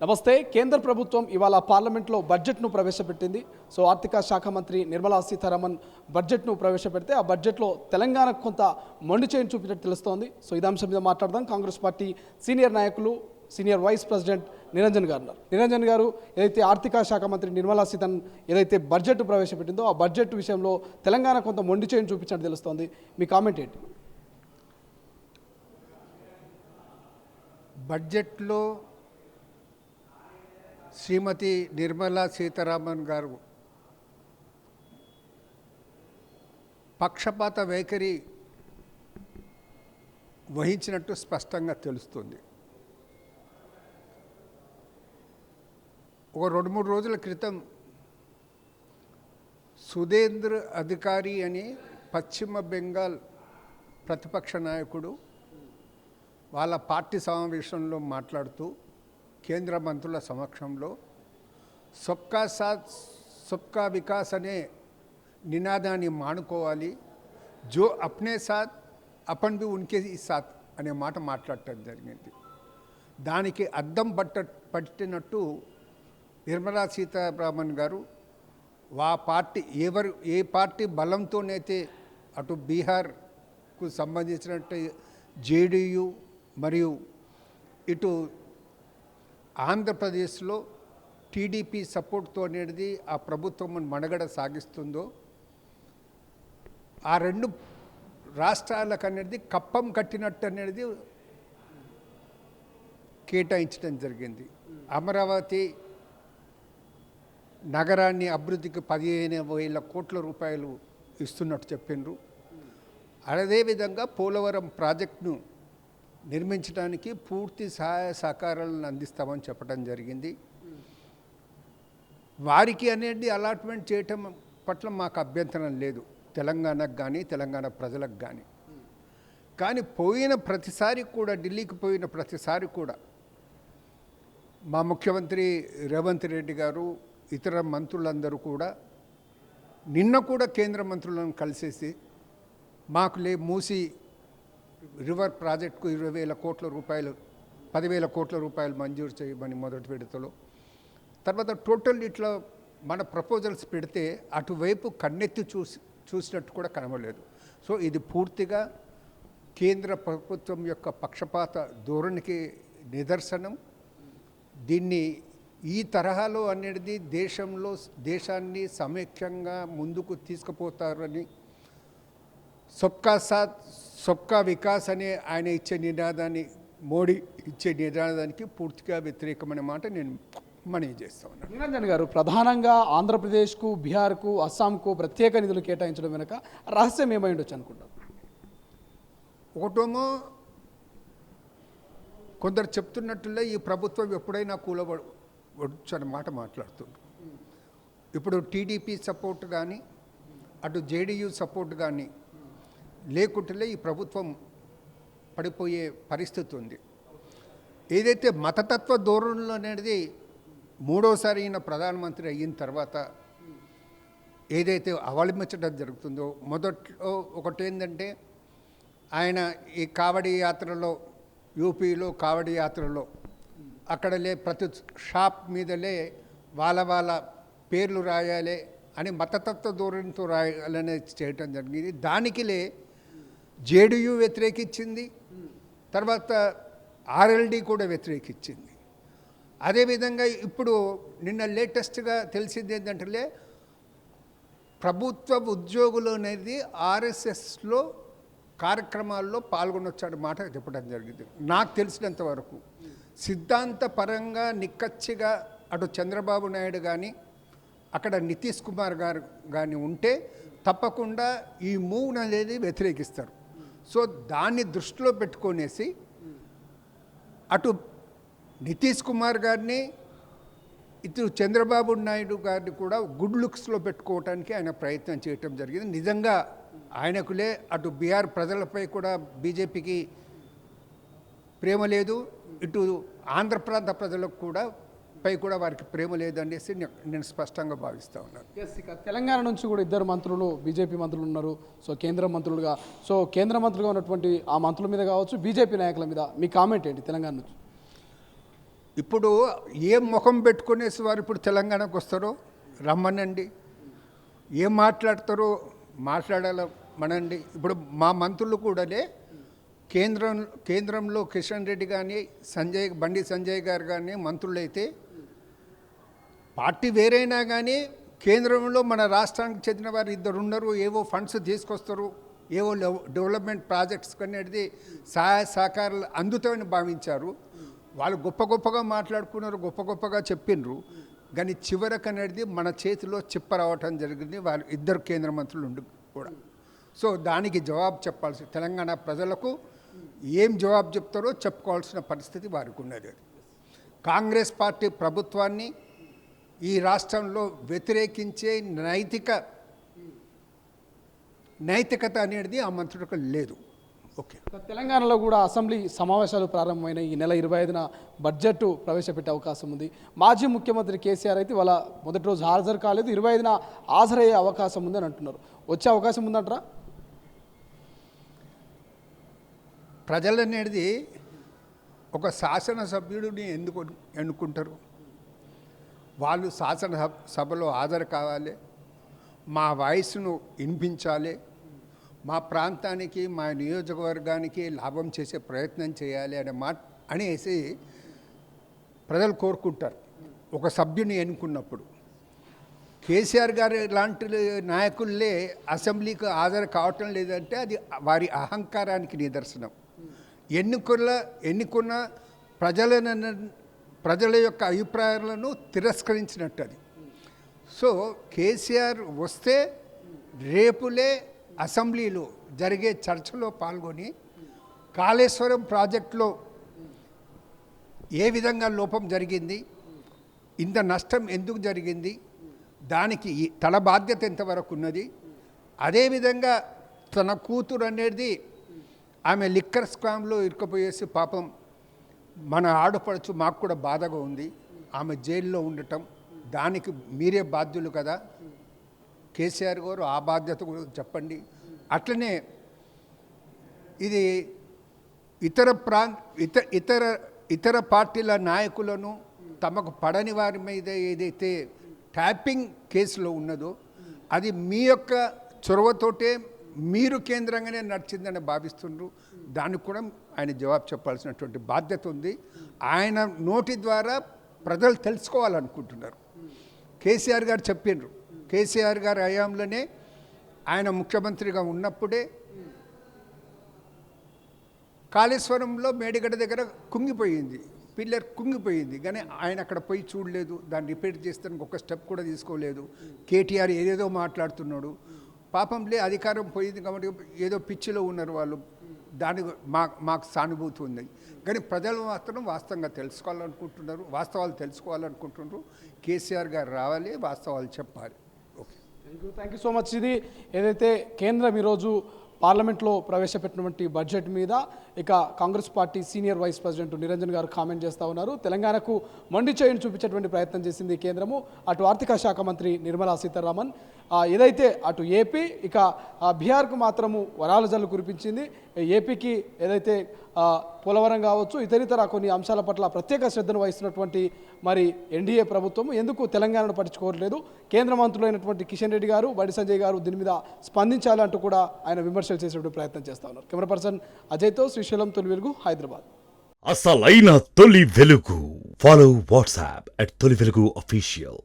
నమస్తే. కేంద్ర ప్రభుత్వం ఇవాళ పార్లమెంట్లో బడ్జెట్ను ప్రవేశపెట్టింది. ఆర్థిక శాఖ మంత్రి నిర్మలా సీతారామన్ బడ్జెట్ను ప్రవేశపెడితే ఆ బడ్జెట్లో తెలంగాణకు కొంత మొండి చేయి చూపినట్టు తెలుస్తోంది. ఇదే అంశం మీద మాట్లాడదాం. కాంగ్రెస్ పార్టీ సీనియర్ నాయకులు, సీనియర్ వైస్ ప్రెసిడెంట్ నిరంజన్ గారు ఉన్నారు. నిరంజన్ గారు, ఏదైతే ఆర్థిక శాఖ మంత్రి నిర్మలా సీతారామన్ ఏదైతే బడ్జెట్ ప్రవేశపెట్టిందో ఆ బడ్జెట్ విషయంలో తెలంగాణ కొంత మొండి చేయి చూపించినట్టు తెలుస్తోంది. మీ కామెంట్ ఏంటి? బడ్జెట్లో శ్రీమతి నిర్మలా సీతారామన్ గారు పక్షపాత వైఖరి వహించినట్టు స్పష్టంగా తెలుస్తుంది. ఒక 2-3 రోజుల క్రితం సుధేంద్ర అధికారి అని పశ్చిమ బెంగాల్ ప్రతిపక్ష నాయకుడు వాళ్ళ పార్టీ సమావేశంలో మాట్లాడుతూ కేంద్ర మంత్రుల సమక్షంలో సబ్కా సాత్ సబ్కా వికాస్ అనే నినాదాన్ని మానుకోవాలి, జో అప్నే సాత్ అపన్ భీ ఉన్కే సాత్ అనే మాట మాట్లాడటం జరిగింది. దానికి అద్దం పట్టినట్టు నిర్మలా సీతారామన్ గారు ఏ పార్టీ బలంతోనైతే అటు బీహార్కు సంబంధించినట్టు జేడీయూ మరియు ఇటు ఆంధ్రప్రదేశ్లో టీడీపీ సపోర్ట్తో అనేది ఆ ప్రభుత్వం మనుగడ సాగిస్తుందో ఆ 2 రాష్ట్రాలకు అనేది కప్పం కట్టినట్టు అనేది కేటాయించడం జరిగింది. అమరావతి నగరాన్ని అభివృద్ధికి 15,000 కోట్ల రూపాయలు ఇస్తున్నట్టు చెప్పిండ్రు. అదేవిధంగా పోలవరం ప్రాజెక్టును నిర్మించడానికి పూర్తి సహాయ సహకారాలను అందిస్తామని చెప్పడం జరిగింది. వారికి అనేది అలాట్మెంట్ చేయటం పట్ల మాకు అభ్యంతరం లేదు, తెలంగాణకు కానీ తెలంగాణ ప్రజలకు కానీ. కానీ పోయిన ప్రతిసారి కూడా, ఢిల్లీకి పోయిన ప్రతిసారి కూడా మా ముఖ్యమంత్రి రేవంత్ రెడ్డి గారు, ఇతర మంత్రులందరూ కూడా నిన్న కూడా కేంద్ర మంత్రులను కలిసేసి మాకు మూసి రివర్ ప్రాజెక్టుకు 20,000 కోట్ల రూపాయలు 10,000 కోట్ల రూపాయలు మంజూరు చేయమని మొదటి విడతలో, తర్వాత టోటల్ ఇట్లా మన ప్రపోజల్స్ పెడితే అటువైపు కన్నెత్తి చూసినట్టు కూడా కనబడలేదు. ఇది పూర్తిగా కేంద్ర ప్రభుత్వం యొక్క పక్షపాత ధోరణికి నిదర్శనం. దీన్ని ఈ తరహాలో అనేది దేశాన్ని సమైక్యంగా ముందుకు తీసుకుపోతారని, సబ్కా సాత్ సబ్కా వికాస్ అనే ఆయన ఇచ్చే నినాదాన్ని, మోడీ ఇచ్చే నినాదానికి పూర్తిగా వ్యతిరేకమైన మాట నేను మనవి చేస్తా ఉన్నాను. నిరంజన్ గారు, ప్రధానంగా ఆంధ్రప్రదేశ్కు, బీహార్కు, అస్సాంకు ప్రత్యేక నిధులు కేటాయించడం వెనుక రహస్యం ఏమై ఉండొచ్చు అనుకుంటారు? ఒకటేమో కొందరు చెప్తున్నట్లే ఈ ప్రభుత్వం ఎప్పుడైనా కూలవచ్చు అన్నమాట మాట్లాడుతుంది. ఇప్పుడు టీడీపీ సపోర్ట్ కానీ అటు జేడీయూ సపోర్ట్ కానీ లేకుంటే ఈ ప్రభుత్వం పడిపోయే పరిస్థితి ఉంది. ఏదైతే మతతత్వ ధోరణిలో అనేది 3వసారి ఈయన ప్రధానమంత్రి అయిన తర్వాత ఏదైతే అవలంబించడం జరుగుతుందో, మొదట్లో ఒకటేంటంటే ఆయన ఈ కావడి యాత్రలో, యూపీలో కావడి యాత్రలో అక్కడలే ప్రతి షాప్ మీదలే వాళ్ళ పేర్లు రాయాలి అని మతతత్వ ధోరణితో రాయాలనే చేయటం జరిగింది. దానికిలే జేడీయూ వ్యతిరేకించింది, తర్వాత ఆర్ఎల్డీ కూడా వ్యతిరేకించింది. అదేవిధంగా ఇప్పుడు నిన్న లేటెస్ట్గా తెలిసింది ఏంటంటే ప్రభుత్వ ఉద్యోగులు అనేది ఆర్ఎస్ఎస్లో కార్యక్రమాల్లో పాల్గొనొచ్చాడు మాట చెప్పడం జరిగింది. నాకు తెలిసినంత వరకు సిద్ధాంతపరంగా నిక్కచ్చిగా అటు చంద్రబాబు నాయుడు కానీ అక్కడ నితీష్ కుమార్ గారు కానీ ఉంటే తప్పకుండా ఈ మూవ్ అనేది వ్యతిరేకిస్తారు. దాన్ని దృష్టిలో పెట్టుకొనేసి అటు నితీష్ కుమార్ గారిని, ఇటు చంద్రబాబు నాయుడు గారిని కూడా గుడ్ లుక్స్లో పెట్టుకోవడానికి ఆయన ప్రయత్నం చేయటం జరిగింది. నిజంగా ఆయనకులే అటు బీహార్ ప్రజలపై కూడా బీజేపీకి ప్రేమ లేదు, ఇటు ఆంధ్ర ప్రాంత ప్రజలకు కూడా పై కూడా వారికి ప్రేమ లేదనేసి నేను స్పష్టంగా భావిస్తూ ఉన్నాను. ఇక తెలంగాణ నుంచి కూడా 2 మంత్రులు బీజేపీ మంత్రులు ఉన్నారు. కేంద్ర మంత్రులుగా కేంద్ర మంత్రులుగా ఉన్నటువంటి ఆ మంత్రుల మీద కావచ్చు, బీజేపీ నాయకుల మీద మీ కామెంట్ ఏంటి తెలంగాణ నుంచి? ఇప్పుడు ఏం ముఖం పెట్టుకునేసి వారు ఇప్పుడు తెలంగాణకు వస్తారో రమ్మనండి, ఏం మాట్లాడతారో మాట్లాడాల మనండి. ఇప్పుడు మా మంత్రులు కూడానే కేంద్రంలో కిషన్ రెడ్డి కానీ బండి సంజయ్ గారు కానీ మంత్రులైతే పార్టీ వేరైనా కానీ కేంద్రంలో మన రాష్ట్రానికి చెందిన వారు ఇద్దరు ఉన్నారు, ఏవో ఫండ్స్ తీసుకొస్తారు, ఏవో డెవలప్మెంట్ ప్రాజెక్ట్స్ అనేది సహాయ సహకారాలు అందుతామని భావించారు. వాళ్ళు గొప్పగా మాట్లాడుకున్నారు, గొప్పగా చెప్పిండ్రు. కానీ చివరకు అనేది మన చేతిలో చిప్ప రావటం జరిగింది, వాళ్ళు ఇద్దరు కేంద్ర మంత్రులు ఉండి కూడా. సో దానికి జవాబు చెప్పాల్సి తెలంగాణ ప్రజలకు ఏం జవాబు చెప్తారో చెప్పుకోవాల్సిన పరిస్థితి వారికి ఉన్నది. కాంగ్రెస్ పార్టీ ప్రభుత్వాన్ని ఈ రాష్ట్రంలో వ్యతిరేకించే నైతికత అనేది ఆ మంత్రులకు లేదు. ఓకే, తెలంగాణలో కూడా అసెంబ్లీ సమావేశాలు ప్రారంభమైన ఈ నెల 25న బడ్జెట్ ప్రవేశపెట్టే అవకాశం ఉంది. మాజీ ముఖ్యమంత్రి కేసీఆర్ అయితే వాళ్ళ మొదటి రోజు హాజరు కాలేదు, 25న హాజరయ్యే అవకాశం ఉందని అంటున్నారు. వచ్చే అవకాశం ఉందంటారా? ప్రజలు అనేది ఒక శాసనసభ్యుడిని ఎందుకు ఎన్నుకుంటారు? వాళ్ళు శాసనసభలో హాజరు కావాలి, మా వాయిస్ను వినిపించాలి, మా ప్రాంతానికి మా నియోజకవర్గానికి లాభం చేసే ప్రయత్నం చేయాలి అనేసి ప్రజలు కోరుకుంటారు ఒక సభ్యుని ఎన్నుకున్నప్పుడు. కేసీఆర్ గారు లాంటి నాయకులే అసెంబ్లీకి హాజరు కావటం లేదంటే అది వారి అహంకారానికి నిదర్శనం. ఎన్నుకున్న ప్రజల యొక్క అభిప్రాయాలను తిరస్కరించినట్టు అది. సో కేసీఆర్ వస్తే రేపులే అసెంబ్లీలో జరిగే చర్చలో పాల్గొని కాళేశ్వరం ప్రాజెక్టులో ఏ విధంగా లోపం జరిగింది, ఇంత నష్టం ఎందుకు జరిగింది, దానికి తన బాధ్యత ఎంతవరకు ఉన్నది, అదేవిధంగా తన కూతురు అనేది ఆమె లిక్కర్ స్కామ్లో ఇరుక్కుపోయేసి పాపం మన ఆడపడుచు మాకు కూడా బాధగా ఉంది, ఆమె జైల్లో ఉండటం, దానికి మీరే బాధ్యులు కదా కేసీఆర్ గారు, ఆ బాధ్యత కూడా చెప్పండి. అట్లనే ఇది ఇతర పార్టీల నాయకులను తమకు పడని వారి మీద ఏదైతే ట్యాపింగ్ కేసులో ఉన్నదో అది మీ యొక్క చొరవతోటే మీరు కేంద్రంగానే నడిచిందని భావిస్తుండ్రు. దానికి కూడా ఆయన జవాబు చెప్పాల్సినటువంటి బాధ్యత ఉంది. ఆయన నోటి ద్వారా ప్రజలు తెలుసుకోవాలనుకుంటున్నారు. కేసీఆర్ గారు చెప్పిండ్రు, కేసీఆర్ గారి హయాంలోనే ఆయన ముఖ్యమంత్రిగా ఉన్నప్పుడే కాళేశ్వరంలో మేడిగడ్డ దగ్గర కుంగిపోయింది, పిల్లర్ కుంగిపోయింది. కానీ ఆయన అక్కడ పోయి చూడలేదు, దాన్ని రిపేర్ చేస్తానికి ఒక స్టెప్ కూడా తీసుకోలేదు. కేటీఆర్ ఏదేదో మాట్లాడుతున్నాడు, పాపంలే అధికారం పోయింది కాబట్టి ఏదో పిచ్చిలో ఉన్నారు వాళ్ళు, దానికి మాకు సానుభూతి ఉంది. కానీ ప్రజలు మాత్రం వాస్తవంగా తెలుసుకోవాలనుకుంటున్నారు, వాస్తవాలు తెలుసుకోవాలనుకుంటున్నారు. కేసీఆర్ గారు రావాలి, వాస్తవాలు చెప్పాలి. Okay, thank you so much. ఇది ఏదైతే కేంద్రం ఈరోజు పార్లమెంట్లో ప్రవేశపెట్టినటువంటి బడ్జెట్ మీద ఇక Congress party senior vice president Niranjan garu comment చేస్తూ ఉన్నారు. తెలంగాణకు మొండి చేయిని చూపించేటువంటి ప్రయత్నం చేసింది కేంద్రము. అటు ఆర్థిక శాఖ మంత్రి నిర్మలా సీతారామన్ ఏదైతే అటు ఏపీ ఇక బీహార్కు మాత్రము వరాల జల్లు కురిపించింది. ఏపీకి ఏదైతే పోలవరం కావచ్చు ఇతరితర కొన్ని అంశాల పట్ల ప్రత్యేక శ్రద్ధను వహిస్తున్నటువంటి మరి ఎన్డీఏ ప్రభుత్వం ఎందుకు తెలంగాణను పట్టించుకోవట్లేదు, కేంద్ర మంత్రులైనటువంటి కిషన్ రెడ్డి గారు బండి సంజయ్ గారు దీని మీద స్పందించాలంటూ కూడా ఆయన విమర్శలు చేసేటువంటి ప్రయత్నం చేస్తూ ఉన్నారు. కెమెరా పర్సన్ అజయ్తో శ్రీశైలం, తొలి వెలుగు, హైదరాబాద్. అసలైన తొలి వెలుగు. ఫాలో వాట్సాప్ @తొలి వెలుగు అఫీషియల్.